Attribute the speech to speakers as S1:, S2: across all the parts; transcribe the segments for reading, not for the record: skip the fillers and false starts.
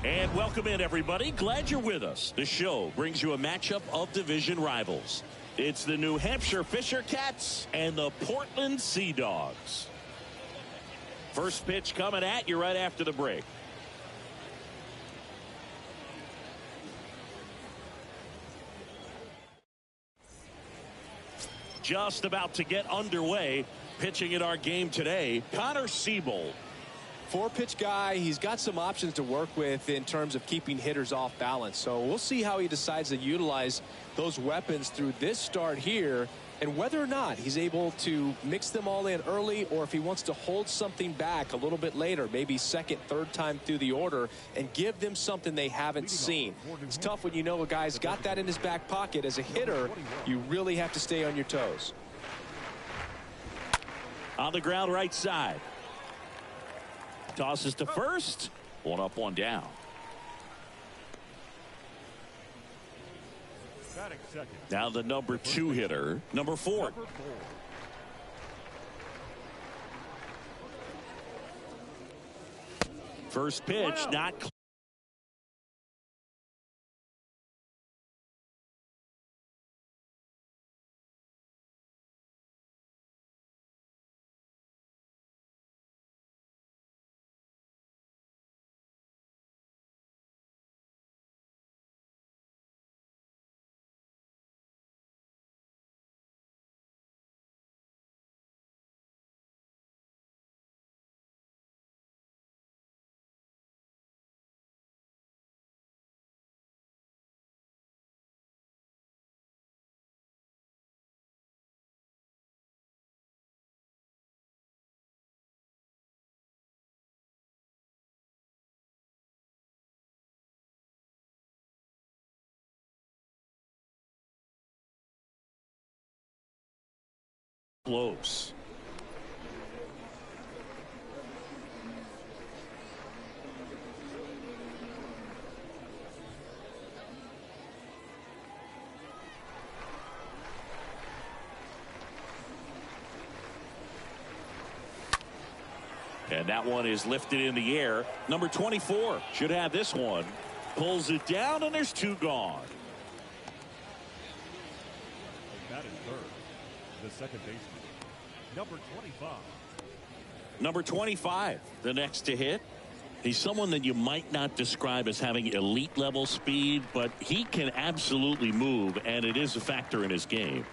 S1: And welcome in, everybody. Glad you're with us. The show brings you a matchup of division rivals. It's the New Hampshire Fisher Cats and the Portland Sea Dogs. First pitch coming at you right after the break. Just about to get underway. Pitching in our game today, Connor Siebold.
S2: Four-pitch guy. He's got some options to work with in terms of keeping hitters off balance. So we'll see how he decides to utilize those weapons through this start here, and whether or not he's able to mix them all in early, or if he wants to hold something back a little bit later, maybe second, third time through the order, and give them something they haven't seen. It's tough when you know a guy's got that in his back pocket. As a hitter, you really have to stay on your toes.
S1: On the ground right side. Tosses to first. One up, one down. Now the number 2 hitter, number 4. First pitch, not clear. Close. And that one is lifted in the air. Number 24 should have this one. Pulls it down, and there's 2 gone.
S3: That is third. The second baseman, number 25.
S1: Number 25, the next to hit. He's someone that you might not describe as having elite level speed, but he can absolutely move, and it is a factor in his game.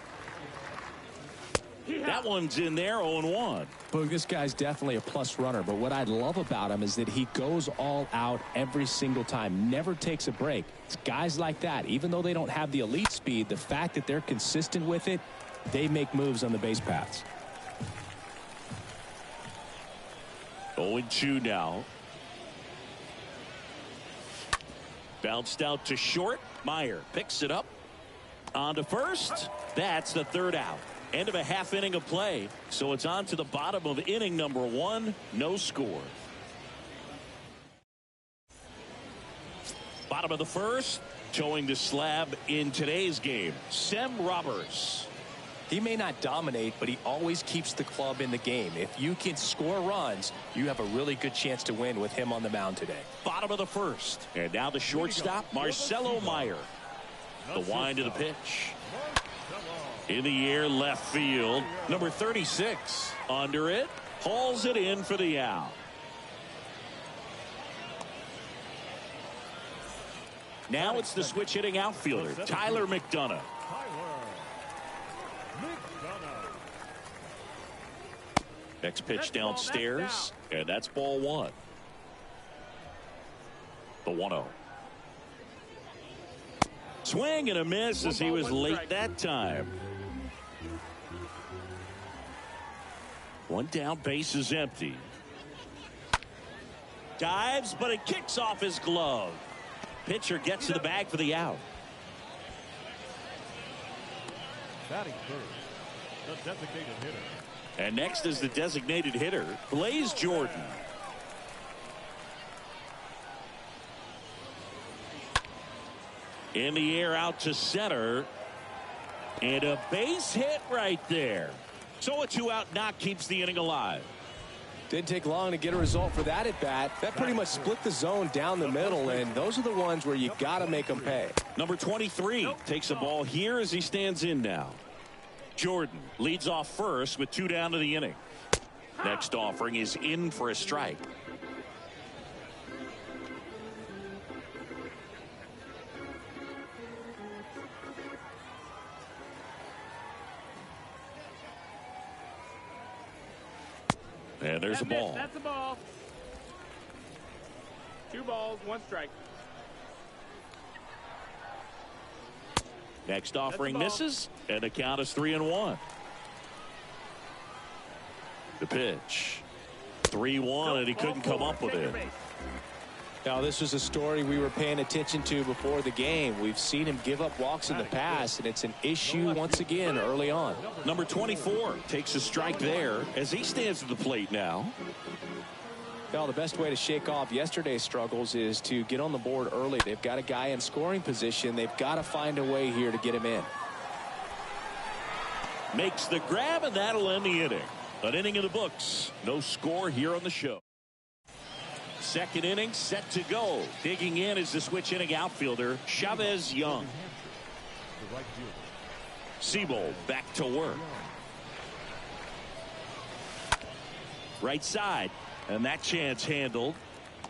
S1: That one's in there, 0-1.
S2: Boog, this guy's definitely a plus runner, but what I love about him is that he goes all out every single time, never takes a break. It's guys like that, even though they don't have the elite speed, the fact that they're consistent with it, they make moves on the base paths.
S1: 0-2 now. Bounced out to short. Meyer picks it up. On to first. That's the 3rd out. End of a half inning of play. So it's on to the bottom of inning number 1. No score. Bottom of the first. Towing the slab in today's game, Sem Roberts.
S2: He may not dominate, but he always keeps the club in the game. If you can score runs, you have a really good chance to win with him on the mound today.
S1: Bottom of the first. And now the shortstop, Marcelo Meyer. The wind of the pitch. In the air, left field. Number 36. Under it. Hauls it in for the out. Now it's the switch hitting outfielder, Tyler McDonough. Next pitch downstairs, and that's ball 1. The 1-0. Swing and a miss as he was late that time. One down, base is empty. Dives, but it kicks off his glove. Pitcher gets to the bag for the out.
S3: Batting third, the designated hitter.
S1: And next is the designated hitter, Blaze Jordan. In the air out to center. And a base hit right there. So a 2-out knock keeps the inning alive.
S2: Didn't take long to get a result for that at bat. That pretty much split the zone down the middle, and those are the ones where you got to make them pay.
S1: Number 23 takes the ball here as he stands in now. Jordan leads off first with 2 down to the inning. Next offering is in for a strike. And there's a ball.
S4: That's a ball. 2 balls, 1 strike.
S1: Next offering misses, and the count is 3-1. The pitch. 3-1, and he couldn't come up with it.
S2: Now, this was a story we were paying attention to before the game. We've seen him give up walks in the past, and it's an issue once again early on.
S1: Number 24 takes a strike there as he stands at the plate now.
S2: Well, the best way to shake off yesterday's struggles is to get on the board early. They've got a guy in scoring position. They've got to find a way here to get him in.
S1: Makes the grab, and that'll end the inning. An inning in the books. No score here on the show. Second inning set to go. Digging in is the switch inning outfielder Chavez Young. Siebold back to work. Right side, and that chance handled.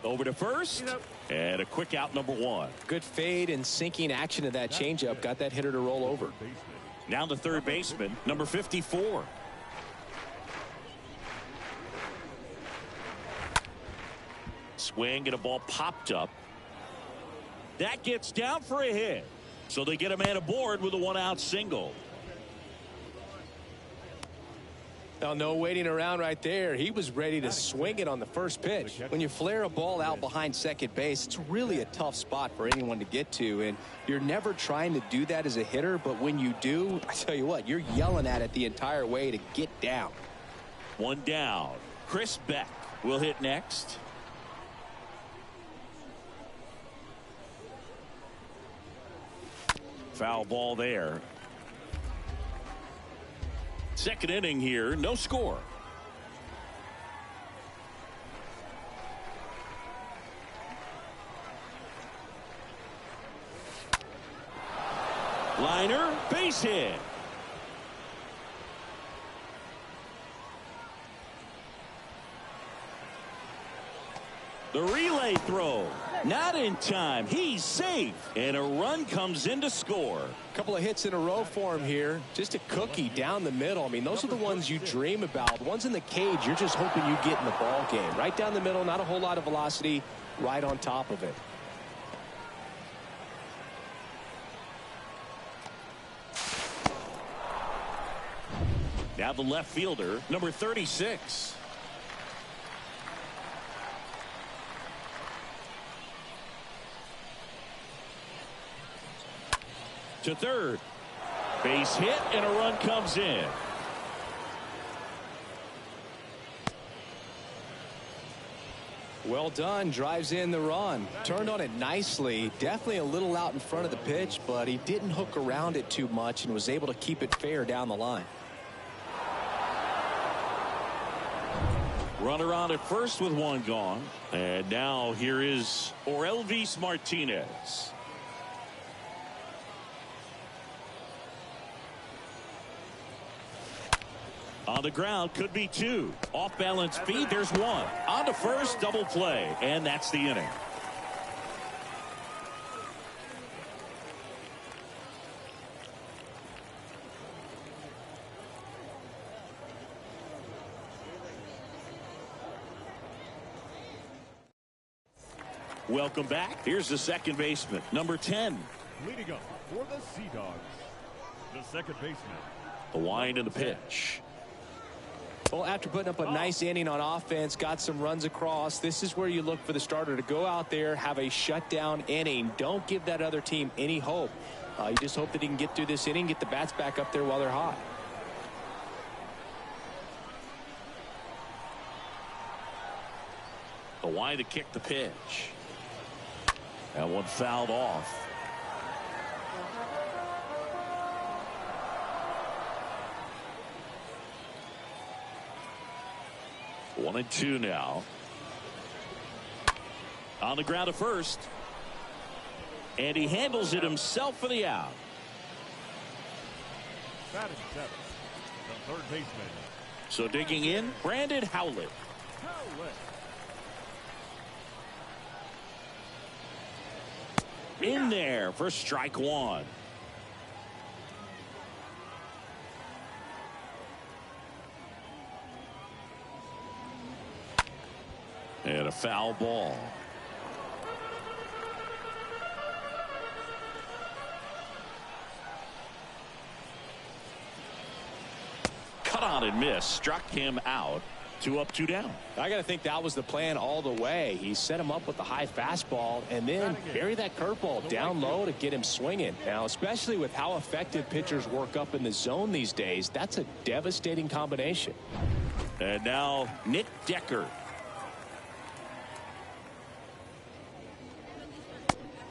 S1: Over to first, and a quick out, number 1.
S2: Good fade and sinking action of that changeup got that hitter to roll over.
S1: Now the third baseman, number 54. Swing and a ball popped up. That gets down for a hit. So they get a man aboard with a 1-out single.
S2: Now, no waiting around right there. He was ready to swing it on the first pitch. When you flare a ball out behind second base, it's really a tough spot for anyone to get to. And you're never trying to do that as a hitter. But when you do, I tell you what, you're yelling at it the entire way to get down.
S1: 1 down. Chris Beck will hit next. Foul ball there. Second inning here, no score. Liner, base hit. The relay throw. Not in time. He's safe. And a run comes in to score.
S2: A couple of hits in a row for him here. Just a cookie down the middle. I mean, those are the ones you dream about. Ones in the cage, you're just hoping you get in the ball game. Right down the middle, not a whole lot of velocity, right on top of it.
S1: Now the left fielder, number 36. To third. Base hit, and a run comes in.
S2: Well done. Drives in the run. Turned on it nicely. Definitely a little out in front of the pitch, but he didn't hook around it too much and was able to keep it fair down the line.
S1: Runner on at first with 1 gone. And now here is Orelvis Martinez. On the ground, could be 2. Off balance feed, there's 1. On to first, double play, and that's the inning. Welcome back. Here's the second baseman, number 10.
S3: Leading up for the Sea Dogs, the second baseman.
S1: The wind and the pitch.
S2: Well, after putting up a nice inning on offense, got some runs across, this is where you look for the starter to go out there, have a shutdown inning. Don't give that other team any hope. You just hope that he can get through this inning, get the bats back up there while they're hot.
S1: The wind to kick the pitch. That one fouled off. 1-2 now. On the ground at first. And he handles it himself for the out.
S3: Batting seventh, the third baseman.
S1: So digging in, Brandon Howlett. In there for strike one. And a foul ball. Cut on and miss. Struck him out. 2 up, 2 down.
S2: I got to think that was the plan all the way. He set him up with the high fastball and then bury that curveball down low to get him swinging. Now, especially with how effective pitchers work up in the zone these days, that's a devastating combination.
S1: And now Nick Decker.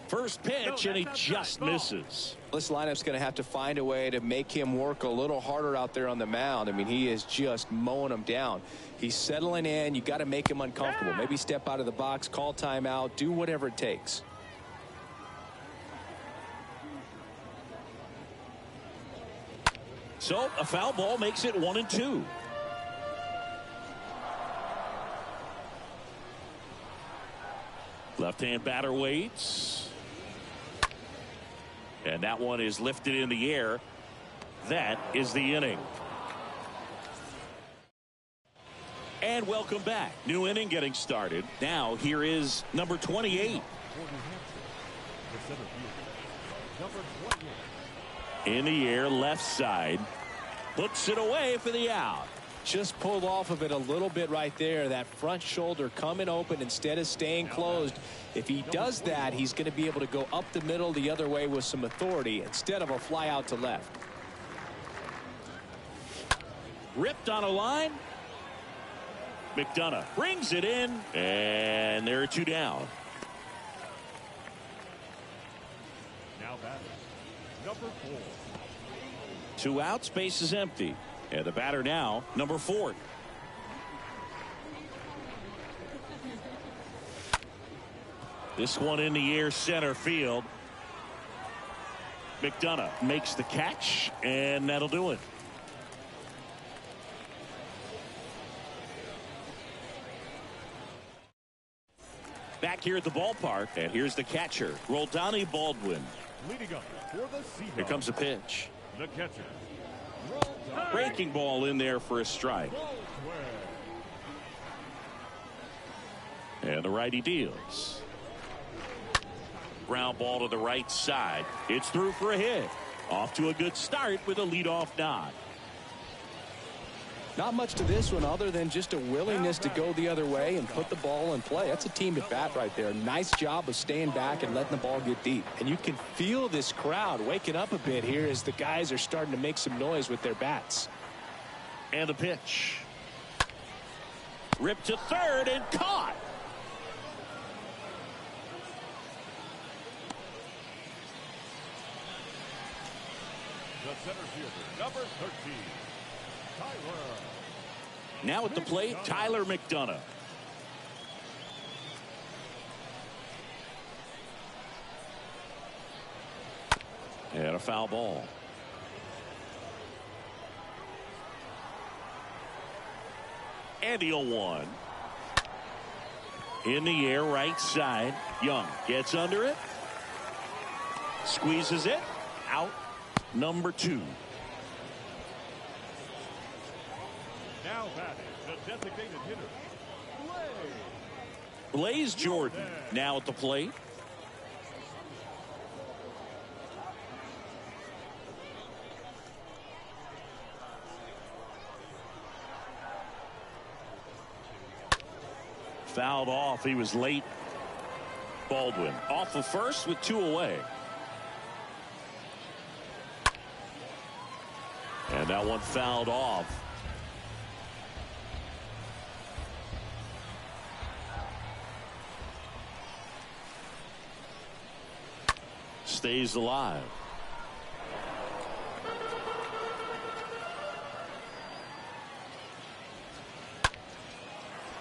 S1: First pitch, and he just misses.
S2: This lineup's going to have to find a way to make him work a little harder out there on the mound. I mean, he is just mowing him down. He's settling in. You got to make him uncomfortable. Maybe step out of the box, call timeout, do whatever it takes.
S1: So a foul ball makes it 1-2. Left-hand batter waits. And that one is lifted in the air. That is the inning. And welcome back. New inning getting started. Now here is number 28. In the air, left side. Puts it away for the out.
S2: Just pulled off of it a little bit right there. That front shoulder coming open instead of staying closed. If he does that, he's going to be able to go up the middle the other way with some authority instead of a fly out to left.
S1: Ripped on a line. McDonough brings it in, and there are 2 down.
S3: Now batting, number 4.
S1: 2 outs, base is empty. And the batter now, number 4. This one in the air, center field. McDonough makes the catch, and that'll do it. Back here at the ballpark, and here's the catcher, Roldani Baldwin.
S3: Leading up for the Seahawks.
S1: Here comes a pitch.
S3: The catcher.
S1: Breaking ball in there for a strike. And the righty deals. Ground ball to the right side. It's through for a hit. Off to a good start with a leadoff nod.
S2: Not much to this one other than just a willingness to go the other way and put the ball in play. That's a team at bat right there. Nice job of staying back and letting the ball get deep. And you can feel this crowd waking up a bit here as the guys are starting to make some noise with their bats.
S1: And the pitch. Ripped to third and caught.
S3: The center fielder, number 13.
S1: Now at the plate, Tyler McDonough. And a foul ball. And the 0-1. In the air, right side. Young gets under it. Squeezes it. Out. Number 2.
S3: Now batting, the designated hitter,
S1: Blaze Jordan now at the plate. Fouled off. He was late. Baldwin off of first with 2 away. And that one fouled off. Stays alive.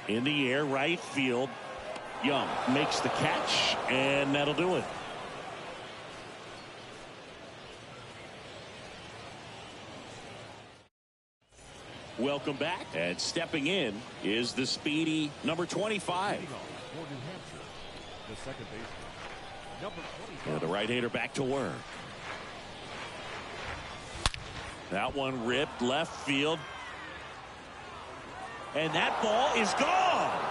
S1: In the air, right field. Young makes the catch, and that'll do it. Welcome back, and stepping in is the speedy number 25.
S3: For New Hampshire, the second baseman, number 25.
S1: And the right-hander back to work. That one ripped left field. And that ball is gone.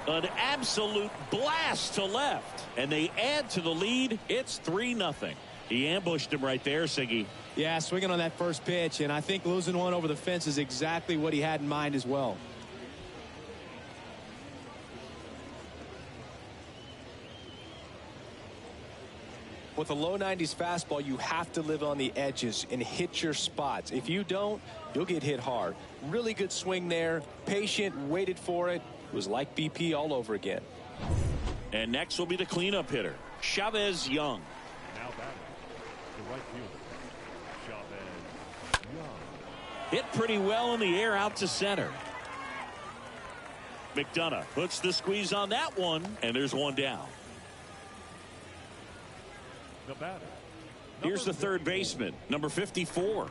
S1: An absolute blast to left. And they add to the lead. It's 3-0. He ambushed him right there, Siggy.
S2: Yeah, swinging on that first pitch, and I think losing one over the fence is exactly what he had in mind as well. With a low 90s fastball, you have to live on the edges and hit your spots. If you don't, you'll get hit hard. Really good swing there. Patient, waited for it. It was like BP all over again.
S1: And next will be the cleanup hitter, Chavez Young.
S3: Now batting, the right fielder, Chavez Young.
S1: Hit pretty well in the air out to center. McDonough puts the squeeze on that one, and there's one down.
S3: The batter.
S1: Here's the third baseman, number 54.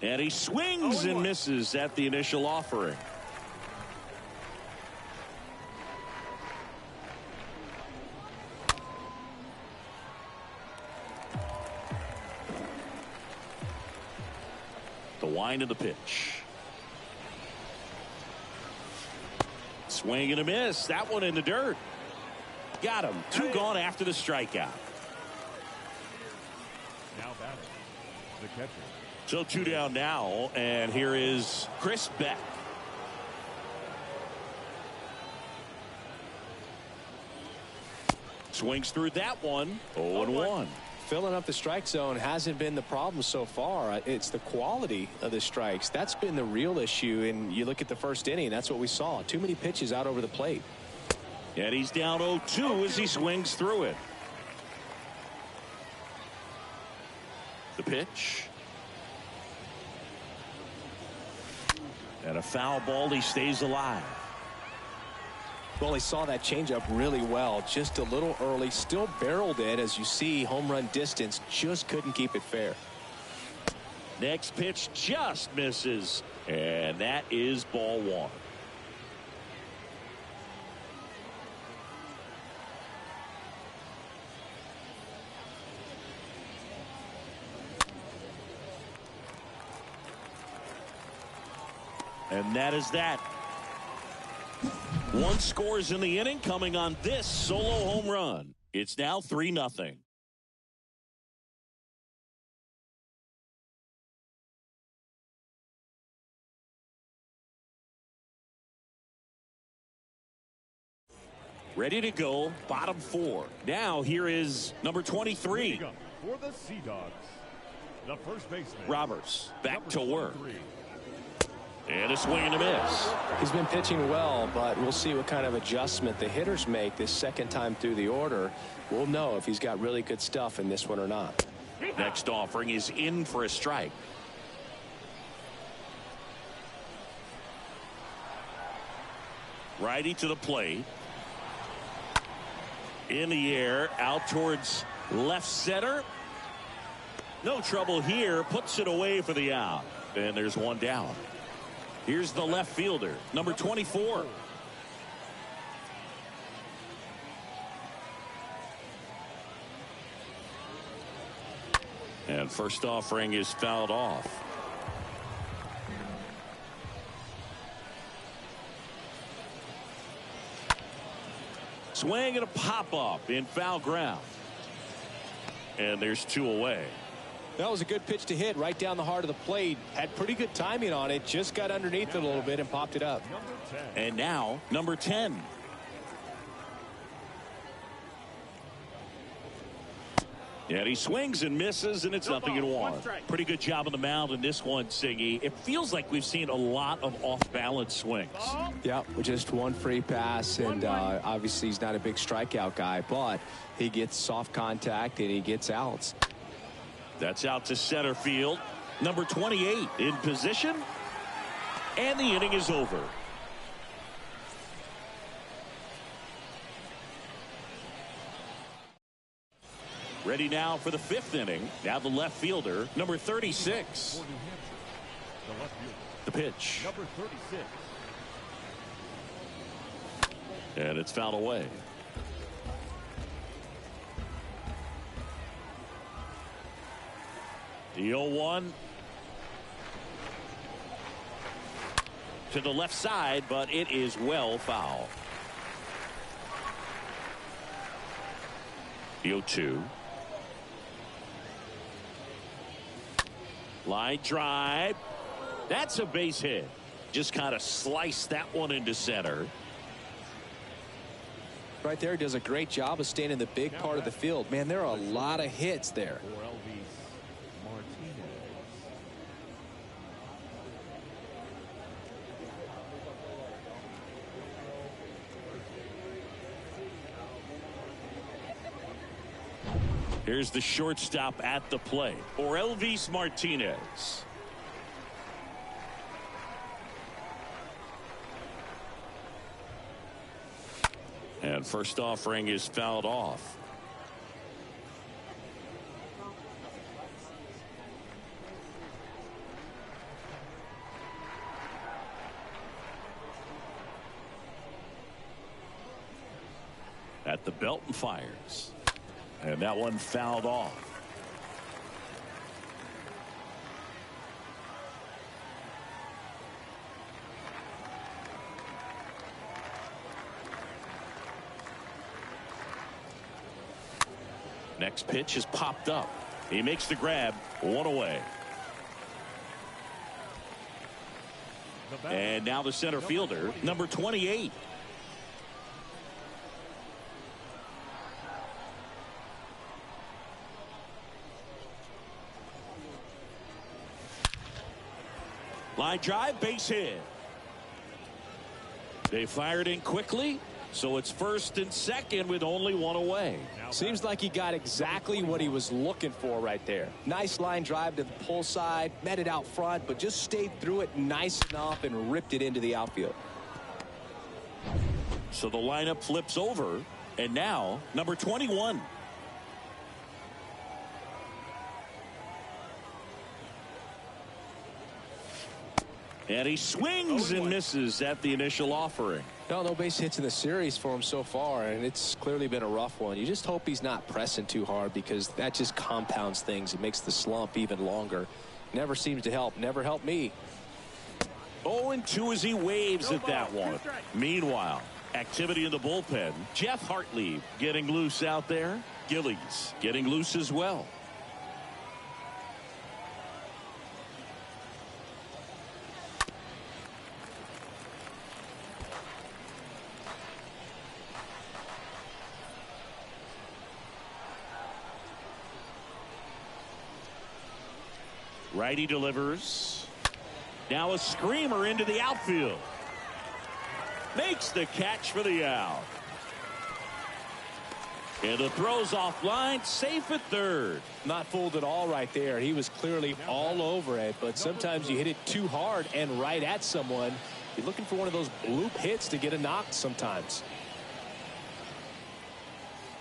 S1: And he swings and misses at the initial offering. The wind of the pitch. Swing and a miss. That one in the dirt. Got him. Two gone after the strikeout.
S3: Now batting, the catcher.
S1: So two down now, and here is Chris Beck. Swings through that one. 0-1.
S2: Filling up the strike zone hasn't been the problem so far. It's the quality of the strikes. That's been the real issue. And you look at the first inning, that's what we saw. Too many pitches out over the plate.
S1: And he's down 0-2 as he swings through it. The pitch. And a foul ball. He stays alive.
S2: Well, he saw that changeup really well. Just a little early. Still barreled it. As you see, home run distance. Just couldn't keep it fair.
S1: Next pitch just misses. And that is ball one. And that is that. One scores in the inning coming on this solo home run. It's now 3-0. Ready to go, bottom four. Now here is number 23.
S3: For the Sea Dogs, the first baseman,
S1: Roberts back to
S3: number
S1: work.
S3: 23.
S1: And a swing and a miss.
S2: He's been pitching well, but we'll see what kind of adjustment the hitters make this second time through the order. We'll know if he's got really good stuff in this one or not.
S1: Next offering is in for a strike. Righty to the plate. In the air, out towards left center. No trouble here. Puts it away for the out. And there's one down. Here's the left fielder, number 24. And first offering is fouled off. Swing and a pop-up in foul ground. And there's two away.
S2: That was a good pitch to hit right down the heart of the plate. Had pretty good timing on it. Just got underneath it a little bit and popped it up.
S1: And now, number 10. And he swings and misses, and it's 0-1. Pretty good job on the mound in this one, Siggy. It feels like we've seen a lot of off-balance swings.
S2: Yeah, with just one free pass, and obviously he's not a big strikeout guy, but he gets soft contact and he gets outs.
S1: That's out to center field. Number 28 in position. And the inning is over. Ready now for the 5th inning. Now the left fielder, number 36.
S3: For New Hampshire, the left fielder,
S1: The pitch.
S3: number 36.
S1: And it's fouled away. The 0-1 to the left side, but it is well foul. The 0-2. Line drive. That's a base hit. Just kind of sliced that one into center.
S2: Right there, does a great job of staying in the big part of the field. Man, there are a lot of hits there.
S3: For Elvis Martinez.
S1: Here's the shortstop at the plate for Elvis Martinez. And first offering is fouled off. At the belt and fires. And that one fouled off. Next pitch is popped up. He makes the grab. One away. And now the center fielder, number 28. Line drive, base hit. They fired in quickly, so it's first and second with only one away.
S2: Seems like he got exactly what he was looking for right there. Nice line drive to the pull side, met it out front, but just stayed through it nice enough and ripped it into the outfield.
S1: So the lineup flips over, and now number 21. And he swings and misses at the initial offering.
S2: No base hits in the series for him so far, and it's clearly been a rough one. You just hope he's not pressing too hard, because that just compounds things. It makes the slump even longer. Never seems to help. Never helped me.
S1: 0-2 as he waves at that one. Meanwhile, activity in the bullpen. Jeff Hartley getting loose out there. Gillies getting loose as well. Righty delivers. Now a screamer into the outfield. Makes the catch for the out. And the throw's offline, safe at third.
S2: Not fooled at all right there. He was clearly all over it, but sometimes you hit it too hard and right at someone. You're looking for one of those bloop hits to get a knock sometimes.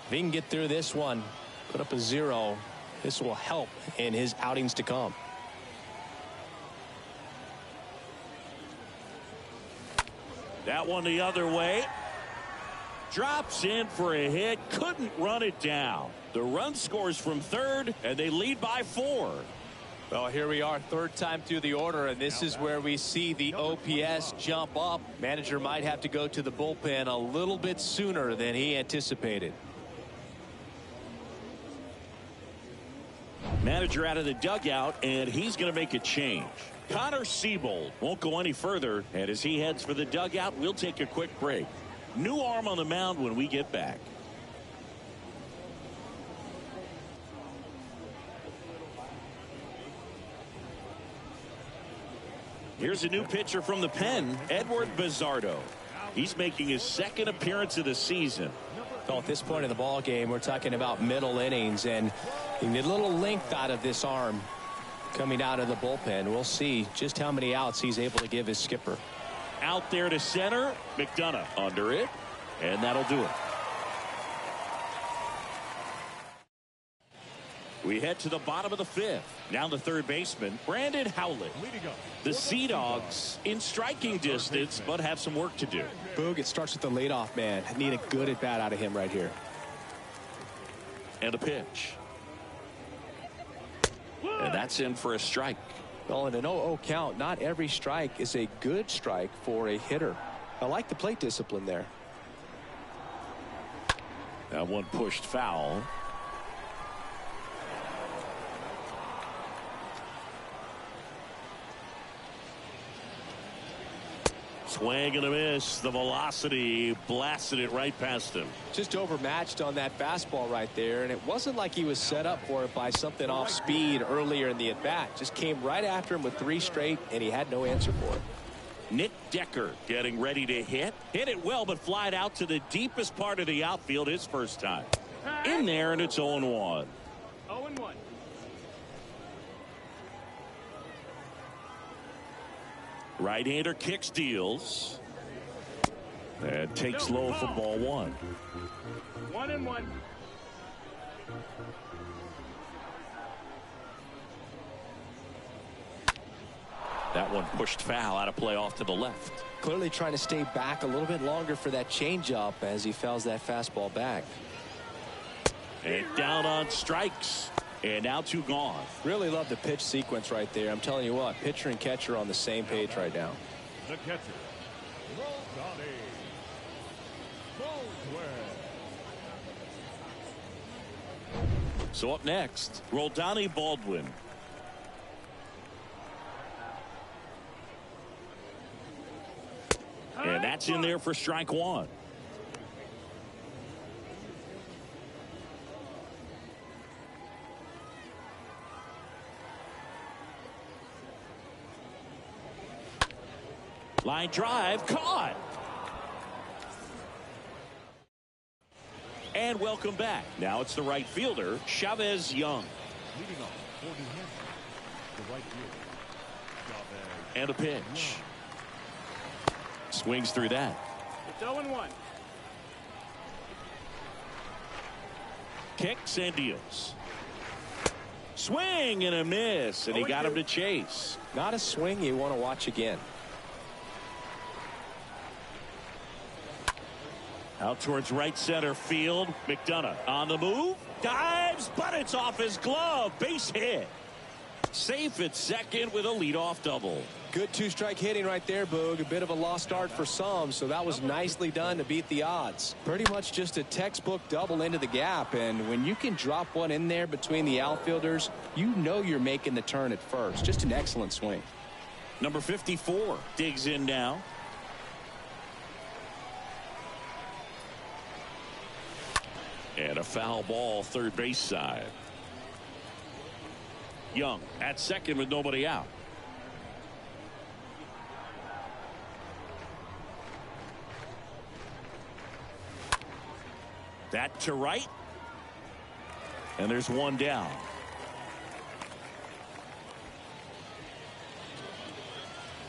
S2: If he can get through this one, put up a 0, this will help in his outings to come.
S1: That one the other way. Drops in for a hit. Couldn't run it down. The run scores from third, and they lead by 4.
S2: Well, here we are, third time through the order, and this is where we see the OPS jump up. Manager might have to go to the bullpen a little bit sooner than he anticipated.
S1: Manager out of the dugout, and he's going to make a change. Connor Siebold won't go any further, and as he heads for the dugout, we'll take a quick break. New arm on the mound when we get back. Here's a new pitcher from the pen, Edward Bizzardo. He's making his second appearance of the season.
S2: Well, at this point in the ball game, we're talking about middle innings, and you need a little length out of this arm coming out of the bullpen. We'll see just how many outs he's able to give his skipper.
S1: Out there to center. McDonough under it, and that'll do it. We head to the bottom of the fifth. Now the third baseman, Brandon Howlett. The Sea Dogs in striking distance, but have some work to do.
S2: Boog, it starts with the leadoff man. I need a good at bat out of him right here.
S1: And a pitch. And that's in for a strike.
S2: Well, in an 0-0 count, not every strike is a good strike for a hitter. I like the plate discipline there.
S1: That one pushed foul. Swing and a miss. The velocity blasted it right past him.
S2: Just overmatched on that fastball right there, and it wasn't like he was set up for it by something off speed earlier in the at-bat. Just came right after him with 3 straight, and he had no answer for it.
S1: Nick Decker getting ready to hit. Hit it well, but flied out to the deepest part of the outfield his first time. In there, and it's 0-1.
S4: 0-1.
S1: Right-hander kicks, deals, and takes low for ball 1.
S4: 1-1.
S1: That one pushed foul out of play off to the left.
S2: Clearly trying to stay back a little bit longer for that changeup as he fouls that fastball back.
S1: And down on strikes. And now 2 gone.
S2: Really love the pitch sequence right there. I'm telling you what, pitcher and catcher are on the same page right now.
S3: The catcher, Rodney Baldwin.
S1: So up next, Rodney Baldwin. And that's in there for strike 1. Line drive, caught. And welcome back. Now it's the right fielder, Chavez Young.
S3: Leading off for New Hampshire, the right fielder, Chavez.
S1: And a pitch. Swings through that.
S4: It's 0-1.
S1: Kicks and deals. Swing and a miss, and he got him to chase.
S2: Not a swing you want to watch again.
S1: Out towards right center field. McDonough on the move. Dives, but it's off his glove. Base hit. Safe at second with a leadoff double.
S2: Good 2-strike hitting right there, Boog. A bit of a lost art for some, so that was nicely done to beat the odds. Pretty much just a textbook double into the gap, and when you can drop one in there between the outfielders, you know you're making the turn at first. Just an excellent swing.
S1: Number 54 digs in now. And a foul ball third base side. Young at second with nobody out. That to right. And there's one down.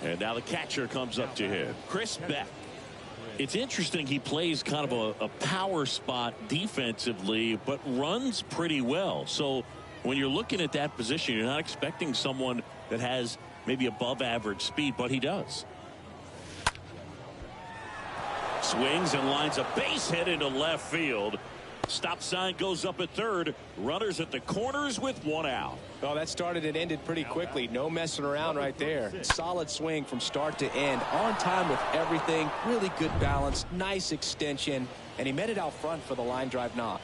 S1: And now the catcher comes up to hit. Chris Beck. It's interesting, he plays kind of a power spot defensively, but runs pretty well. So when you're looking at that position, you're not expecting someone that has maybe above average speed, but he does. Swings and lines a base hit into left field. Stop sign goes up at third. Runners at the corners with 1 out.
S2: Well, that started and ended pretty quickly. No messing around right there. Solid swing from start to end. On time with everything. Really good balance. Nice extension. And he met it out front for the line drive knock.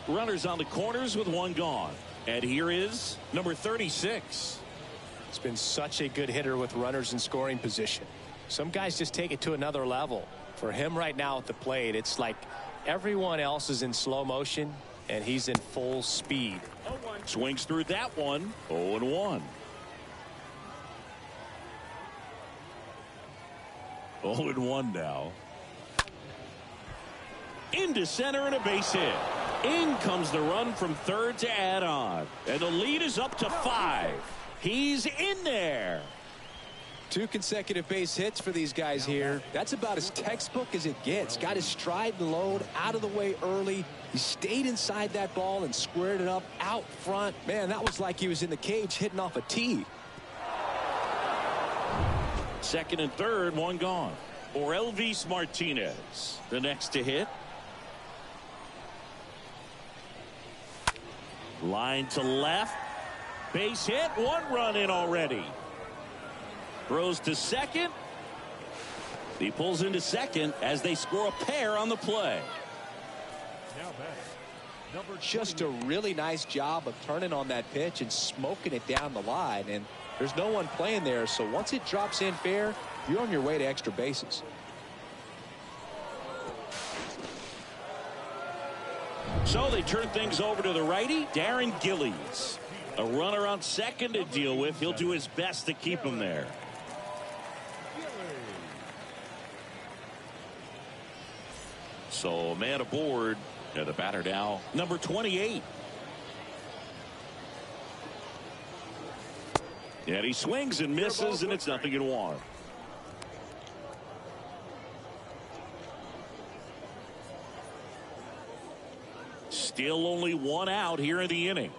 S1: Runners on the corners with 1 gone. And here is number 36.
S2: It's been such a good hitter with runners in scoring position. Some guys just take it to another level. For him right now at the plate, it's like everyone else is in slow motion, and he's in full speed.
S1: Swings through that one. 0-1. 0-1 now. into center and a base hit. In comes the run from third to add on. And the lead is up to 5. He's in there.
S2: 2 consecutive base hits for these guys here. That's about as textbook as it gets. Got his stride and load out of the way early. He stayed inside that ball and squared it up out front. Man, that was like he was in the cage hitting off a tee.
S1: Second and third, one gone. For Elvis Martinez, the next to hit. Line to left. Base hit. 1 run in already. Throws to second. He pulls into second as they score a pair on the play.
S3: Now back.
S2: Just a really nice job of turning on that pitch and smoking it down the line. And there's no one playing there. So once it drops in fair, you're on your way to extra bases.
S1: So they turn things over to the righty, Darren Gillies. A runner on second to deal with. He'll do his best to keep him there. So a man aboard. And the batter now, number 28. And he swings and misses, and it's nothing in 1. Still only 1 out here in the inning.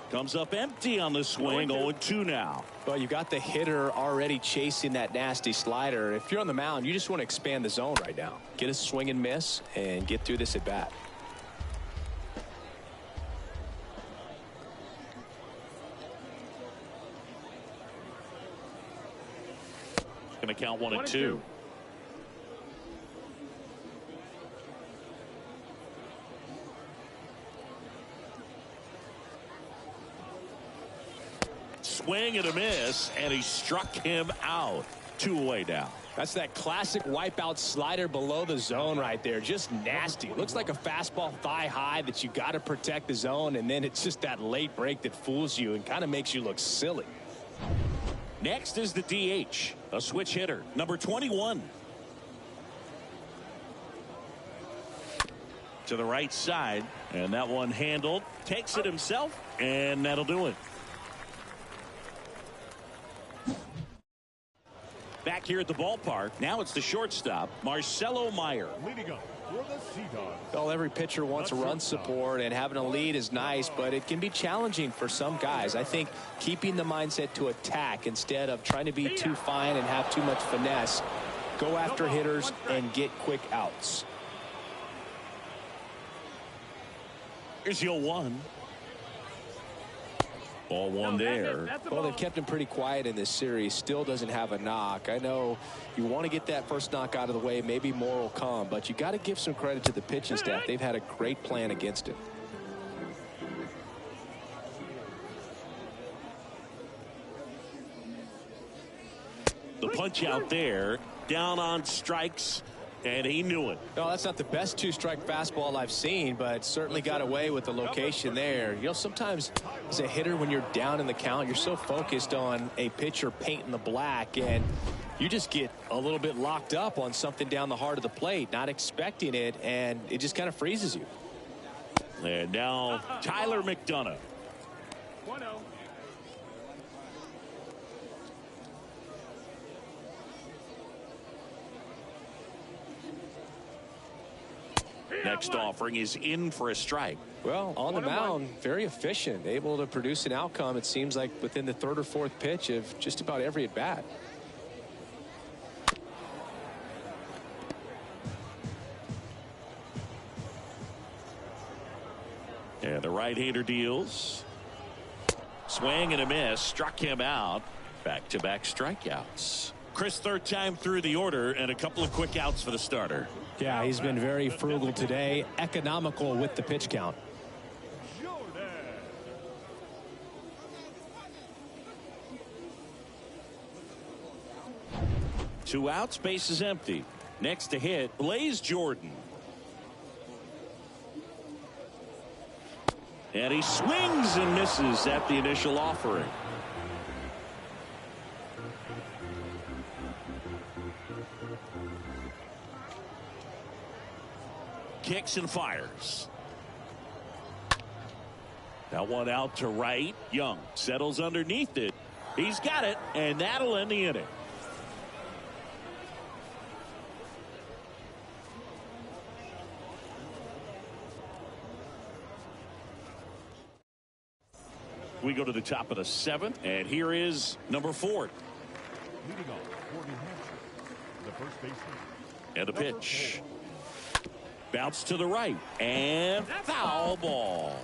S1: Comes up empty on the swing. 0-2 now.
S2: Well, you got the hitter already chasing that nasty slider. If you're on the mound, you just want to expand the zone right now. Get a swing and miss and get through this at bat.
S1: Going to count 1-2. Swing and a miss, and he struck him out. 2 away now.
S2: That's that classic wipeout slider below the zone right there. Just nasty. Looks like a fastball thigh high that you got to protect the zone, and then it's just that late break that fools you and kind of makes you look silly.
S1: Next is the DH, a switch hitter, number 21. To the right side, and that one handled. Takes it himself, and that'll do it. Back here at the ballpark, now it's the shortstop, Marcelo Meyer.
S3: Leading up for the Sea Dogs.
S2: Well, every pitcher wants a run support, and having a lead is nice, but it can be challenging for some guys. I think keeping the mindset to attack instead of trying to be too fine and have too much finesse. Go after hitters and get quick outs.
S1: Here's 0-1. Ball 1 there.
S2: Well, they've kept him pretty quiet in this series. Still doesn't have a knock. I know you want to get that first knock out of the way. Maybe more will come, but you got to give some credit to the pitching staff. They've had a great plan against it.
S1: The punch out there, down on strikes, and he knew it.
S2: No, that's not the best 2-strike fastball I've seen, but certainly got away with the location there. You know, sometimes as a hitter, when you're down in the count, you're so focused on a pitcher painting the black, and you just get a little bit locked up on something down the heart of the plate, not expecting it, and it just kind of freezes you.
S1: And now Tyler McDonough.
S4: 1-0.
S1: Next offering is in for a strike.
S2: Well, on the mound, very efficient, able to produce an outcome, it seems like, within the 3rd or 4th pitch of just about every at bat.
S1: And the right-hander deals. Swing and a miss. Struck him out. Back-to-back strikeouts. Chris, 3rd time through the order, and a couple of quick outs for the starter.
S2: Yeah, he's been very frugal today. Economical with the pitch count.
S1: 2 outs, base is empty. Next to hit, Blaze Jordan. And he swings and misses at the initial offering. kicks and fires. That one out to right. Young settles underneath it. He's got it, and that'll end the inning. We go to the top of the 7th, and here is number 4.
S3: Leading off for New Hampshire, the first baseman.
S1: And the pitch. Bounce to the right, and foul ball.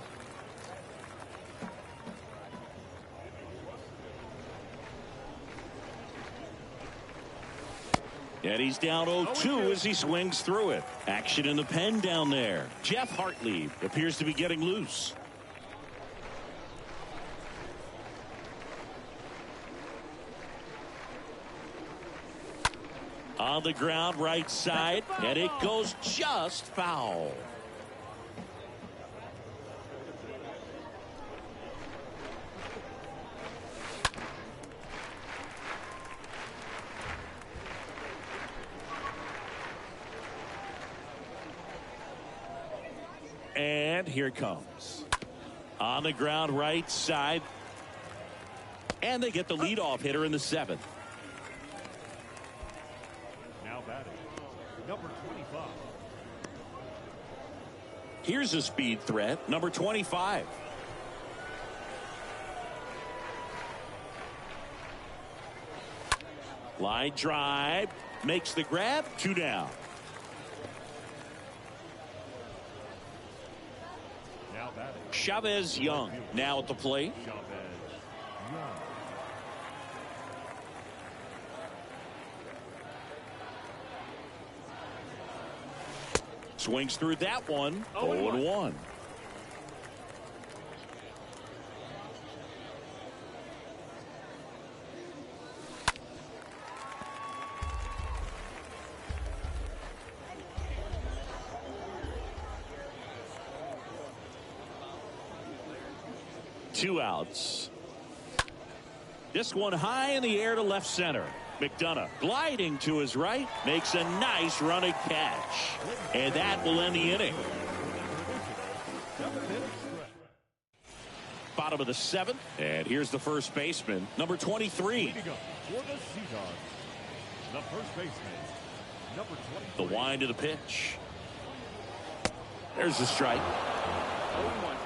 S1: And he's down 0-2 as he swings through it. Action in the pen down there. Jeff Hartley appears to be getting loose. On the ground, right side, and it goes just foul. And here it comes. On the ground, right side. And they get the leadoff hitter in the 7th.
S3: Now batting, number 25.
S1: Here's a speed threat, number 25. Line drive, makes the grab, 2 down.
S3: Now batting,
S1: Chavez Young now at the plate.
S3: Chavez Young.
S1: Swings through that one.
S4: 0-1.
S1: 0-1. Two outs. This one high in the air to left center. McDonough gliding to his right, makes a nice running catch. And that will end the inning. Bottom of the 7th. And here's the first baseman, number 23.
S3: Leading up for the Sea Dogs, the first baseman, number 23.
S1: The wind of the pitch. There's the strike.
S4: 0-1.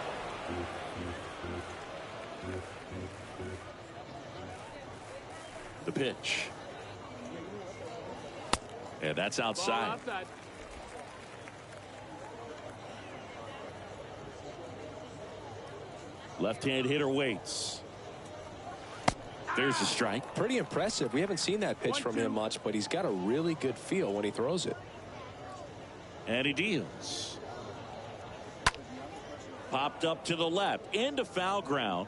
S1: The pitch. And that's
S4: Ball
S1: outside.
S4: outside.
S1: Left-hand hitter waits. There's the strike.
S2: Pretty impressive. We haven't seen that pitch from him much, but he's got a really good feel when he throws it.
S1: And he deals. Popped up to the left into foul ground.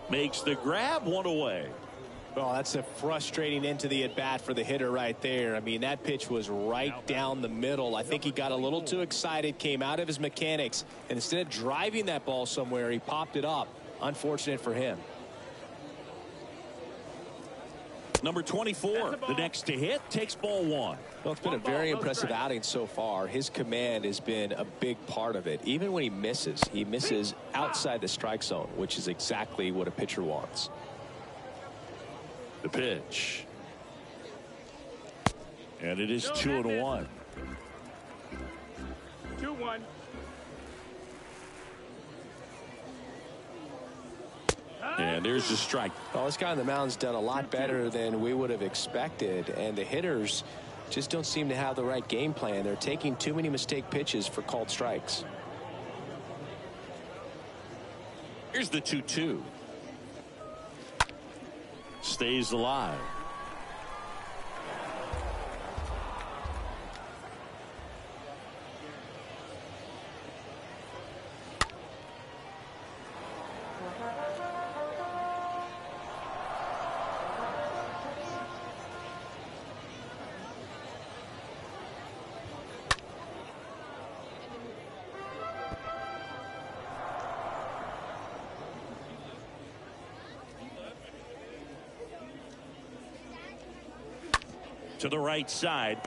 S1: Makes the grab, 1 away.
S2: Well, that's a frustrating into the at-bat for the hitter right there. I mean, that pitch was right down the middle. I think he got a little too excited, came out of his mechanics, and instead of driving that ball somewhere, he popped it up. Unfortunate for him.
S1: Number 24, the next to hit, takes ball 1.
S2: Well, it's been a very impressive outing so far. His command has been a big part of it. Even when he misses outside the strike zone, which is exactly what a pitcher wants.
S1: The pitch. And it is 2-1.
S4: 2-1.
S1: And there's the strike.
S2: Well, this guy on the mound's done a lot better than we would have expected, and the hitters just don't seem to have the right game plan. They're taking too many mistake pitches for called strikes.
S1: Here's the 2-2. Stays alive. To the right side.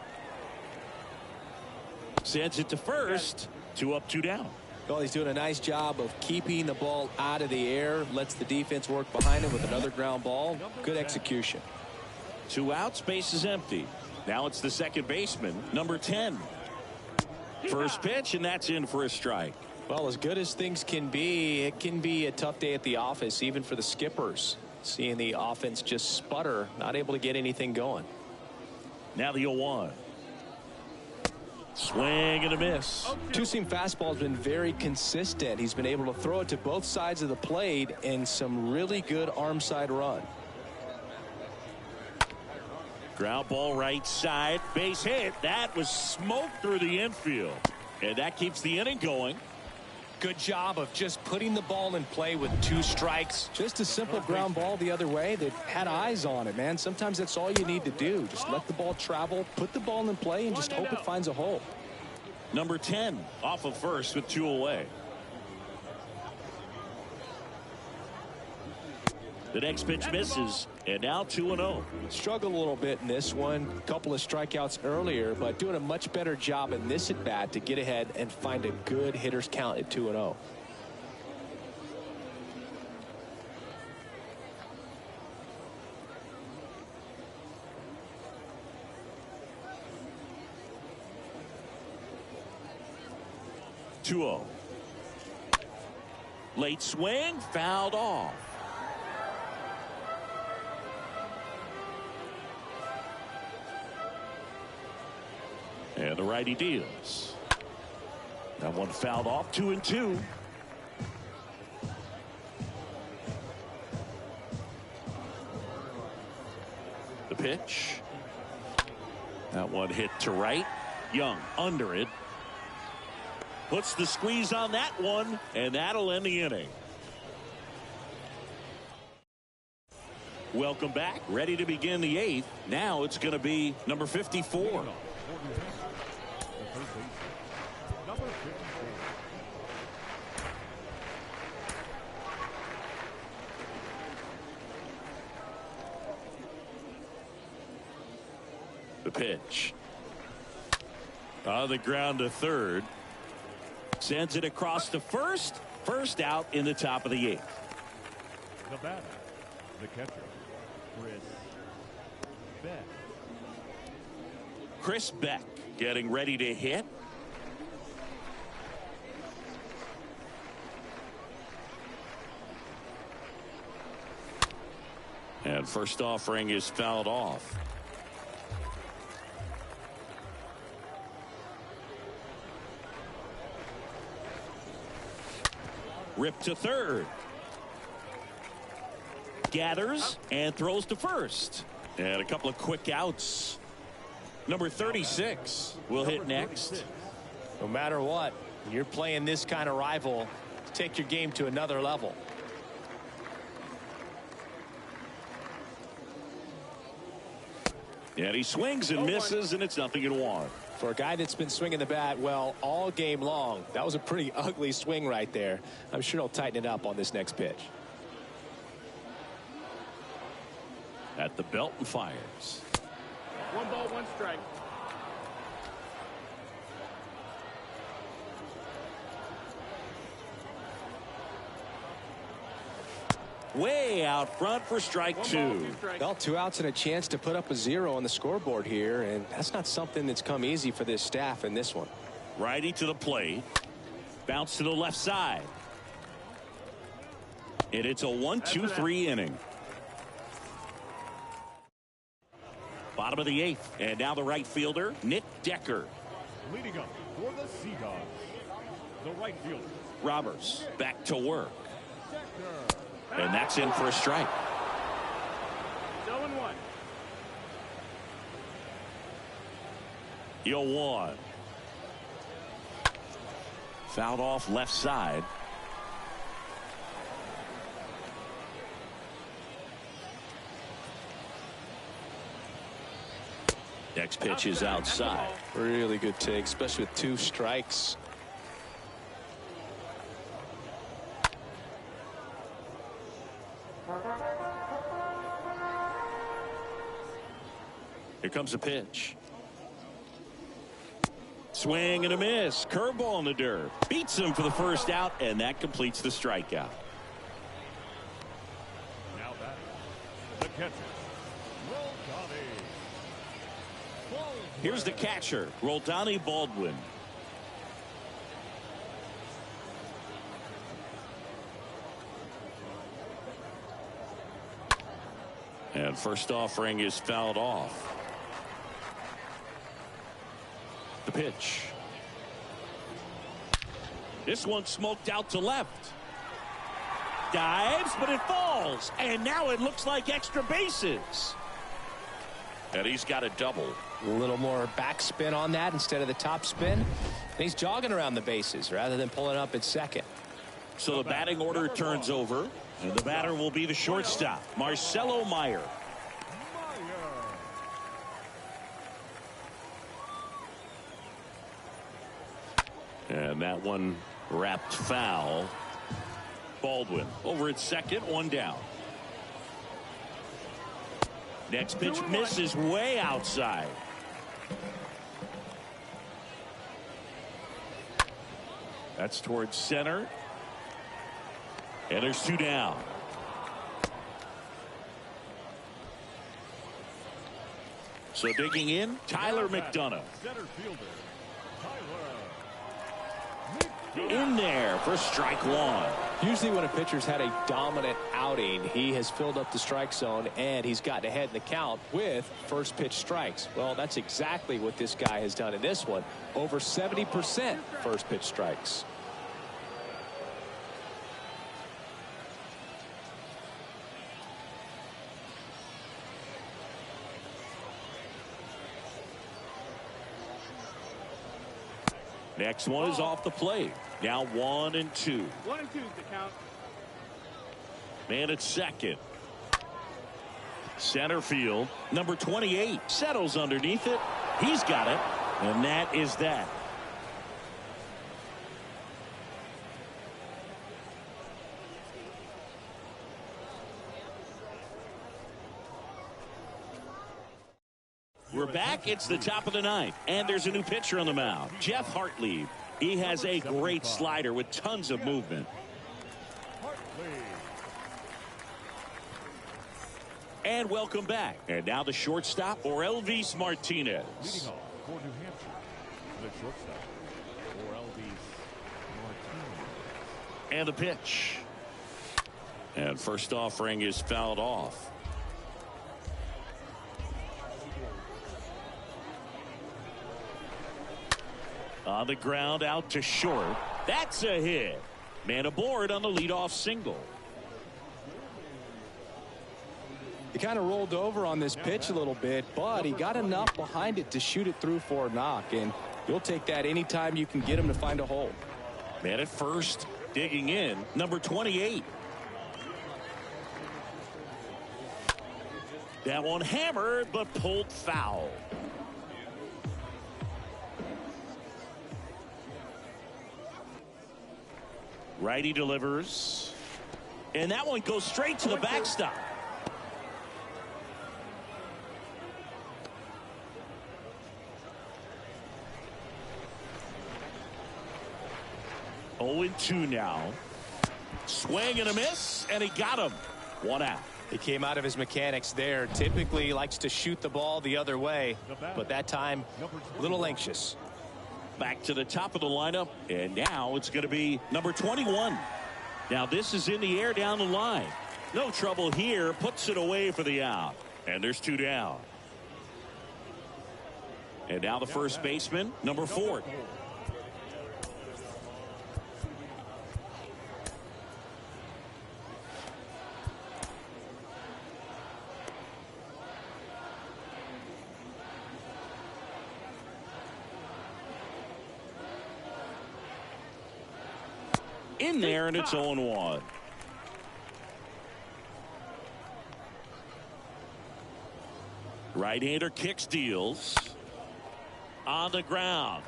S1: Sends it to first. 2 up, 2 down.
S2: Well, he's doing a nice job of keeping the ball out of the air. Lets the defense work behind him with another ground ball. Good execution.
S1: 2 outs, base is empty. Now it's the second baseman, number 10. First pitch, and that's in for a strike.
S2: Well, as good as things can be, it can be a tough day at the office, even for the skippers. Seeing the offense just sputter, not able to get anything going.
S1: Now the 0-1. Swing and a miss.
S2: Two-seam fastball has been very consistent. He's been able to throw it to both sides of the plate and some really good arm side run.
S1: Ground ball right side. Base hit. That was smoked through the infield. And that keeps the inning going.
S2: Good job of just putting the ball in play with 2 strikes. Just a simple ground ball the other way. They've had eyes on it, man. Sometimes that's all you need to do. Just let the ball travel, put the ball in play, and just hope it finds a hole.
S1: Number 10 off of first with 2 away. The next pitch misses, and now 2-0.
S2: Struggled a little bit in this one. A couple of strikeouts earlier, but doing a much better job in this at bat to get ahead and find a good hitter's count at 2-0.
S1: Late swing, fouled off. And the righty deals. That one fouled off. 2-2. The pitch. That one hit to right. Young under it. Puts the squeeze on that one, and that'll end the inning. Welcome back. Ready to begin the 8th. Now it's going to be number 54. The pitch. On the ground to third. Sends it across to first. First out in the top of the 8th.
S3: The batter, the catcher,
S1: Chris Beck getting ready to hit. And first offering is fouled off. Ripped to third. Gathers and throws to first. And a couple of quick outs. Number 36 will hit next.
S2: No matter what, you're playing this kind of rival, take your game to another level.
S1: And he swings and misses, and it's 0-1.
S2: For a guy that's been swinging the bat well all game long, that was a pretty ugly swing right there. I'm sure he'll tighten it up on this next pitch.
S1: At the belt and fires.
S4: 1 ball, 1 strike.
S1: Way out front for strike
S4: 1
S1: 2.
S4: ball, 2 strikes.
S2: Well, 2 outs and a chance to put up a 0 on the scoreboard here, and that's not something that's come easy for this staff in this one.
S1: Righty to the plate. Bounce to the left side. And it's a 1-2-3 inning. Bottom of the 8th. And now the right fielder, Nick Decker.
S3: leading up for the Sea Dogs, the right fielder,
S1: Roberts back to work. And that's in for a strike.
S4: 0-1.
S1: 0-1. Fouled off left side. Next pitch is outside.
S2: Really good take, especially with 2 strikes.
S1: Here comes a pitch. Swing and a miss. Curveball in the dirt. Beats him for the first out, and that completes the strikeout.
S3: Now that the catcher, Roldani.
S1: Here's the catcher, Roldani Baldwin. And first offering is fouled off. The pitch. This one smoked out to left. Dives, but it falls. And now it looks like extra bases. And he's got a double.
S2: A little more backspin on that instead of the top spin. And he's jogging around the bases rather than pulling up at second.
S1: So the batting order turns over. And the batter will be the shortstop, Marcelo Meyer. And that one wrapped foul. Baldwin over at second, one down. Next pitch misses way outside. That's towards center. And there's two down. So digging in, Tyler McDonough.
S3: Center fielder,
S1: In there for strike one.
S2: Usually when a pitcher's had a dominant outing, he has filled up the strike zone and he's gotten ahead in the count with first pitch strikes. Well, that's exactly what this guy has done in this one. Over 70% first pitch strikes.
S1: Next one is off the plate. Now 1-2.
S4: 1-2 is the count.
S1: Man at second. Center field. Number 28 settles underneath it. He's got it. And that is that. We're back. It's the top of the ninth, and there's a new pitcher on the mound, Jeff Hartley. He has a great slider with tons of movement. And welcome back. And now the shortstop, Orelvis Martinez.
S3: leading off for New Hampshire, the shortstop, Orelvis Martinez.
S1: And the pitch. And first offering is fouled off. On the ground, out to short. That's a hit. Man aboard on the leadoff single.
S2: He kind of rolled over on this pitch a little bit, but he got enough behind it to shoot it through for a knock, and you'll take that anytime you can get him to find a hole.
S1: Man at first, digging in, number 28. That one hammered, but pulled foul. Righty delivers. And that one goes straight to the backstop. Oh, 0-2 now. Swing and a miss, and he got him. One out.
S2: He came out of his mechanics there. Typically he likes to shoot the ball the other way, but that time a little anxious.
S1: Back to the top of the lineup, and now it's going to be number 21. Now this is in the air down the line. No trouble here, puts it away for the out. And there's two down. And now the first baseman, number 4. In there, and it's 0-1. Right-hander kicks, deals on the ground,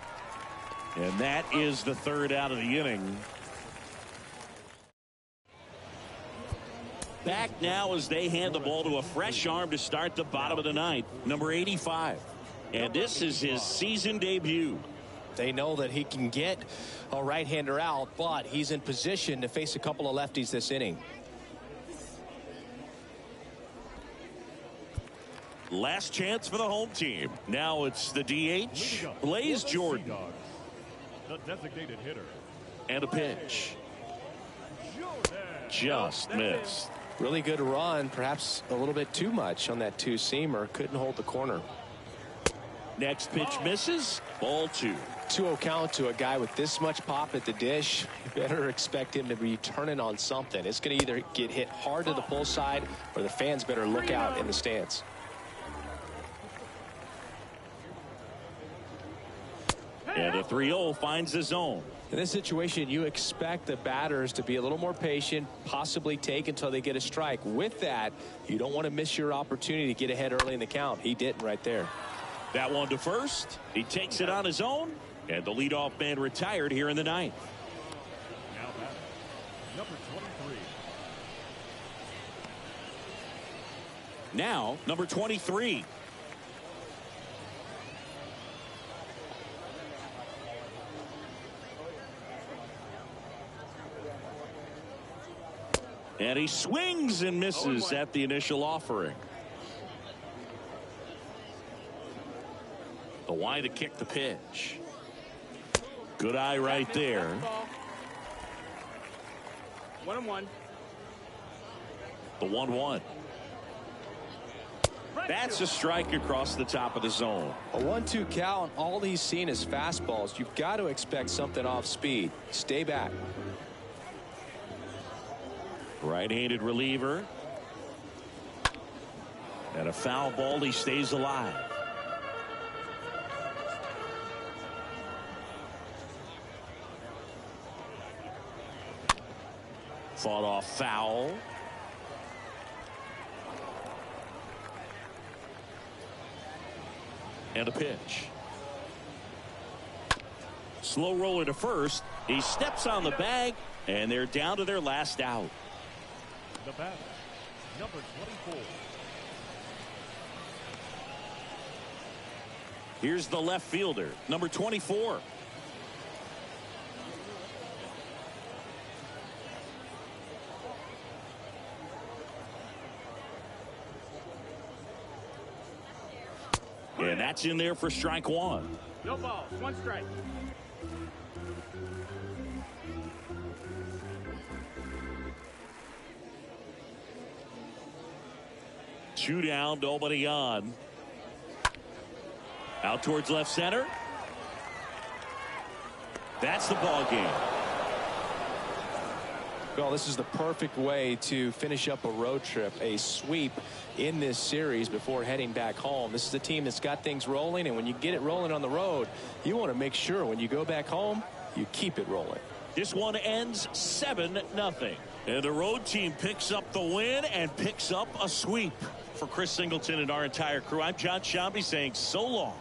S1: and that is the third out of the inning. Back now as they hand the ball to a fresh arm to start the bottom of the ninth, number 85, and this is his season debut.
S2: They know that he can get a right-hander out, but he's in position to face a couple of lefties this inning.
S1: Last chance for the home team. Now it's the DH, Blaze Jordan.
S3: The designated hitter.
S1: And a pitch. Just missed.
S2: Really good run, perhaps a little bit too much on that two-seamer. Couldn't hold the corner.
S1: Next pitch misses. Ball 2.
S2: 2-0 count to a guy with this much pop at the dish. You better expect him to be turning on something. It's going to either get hit hard to the pull side, or the fans better look out in the stands.
S1: And a 3-0 finds the zone.
S2: In this situation, you expect the batters to be a little more patient, possibly take until they get a strike. With that, you don't want to miss your opportunity to get ahead early in the count. He didn't right there.
S1: That one to first. He takes it on his own, and the leadoff man retired here in the ninth.
S3: Now batting, number 23.
S1: Now, number 23. And he swings and misses at the initial offering. The wide to kick the pitch. Good eye right there.
S4: 1-1.
S1: The 1-1. That's a strike across the top of the zone.
S2: A 1-2 count. All he's seen is fastballs. You've got to expect something off speed. Stay back.
S1: Right-handed reliever. And a foul ball. He stays alive. Fought off foul. And a pitch. Slow roller to first. He steps on the bag, and they're down to their last out.
S3: The batter, number 24.
S1: Here's the left fielder, number 24. And that's in there for strike one.
S4: No balls, 1 strike.
S1: Two down, nobody on. Out towards left center. That's the ball game.
S2: Well, this is the perfect way to finish up a road trip, a sweep in this series before heading back home. This is a team that's got things rolling, and when you get it rolling on the road, you want to make sure when you go back home, you keep it rolling.
S1: This one ends 7-0. And the road team picks up the win and picks up a sweep. For Chris Singleton and our entire crew, I'm John Shambi saying so long.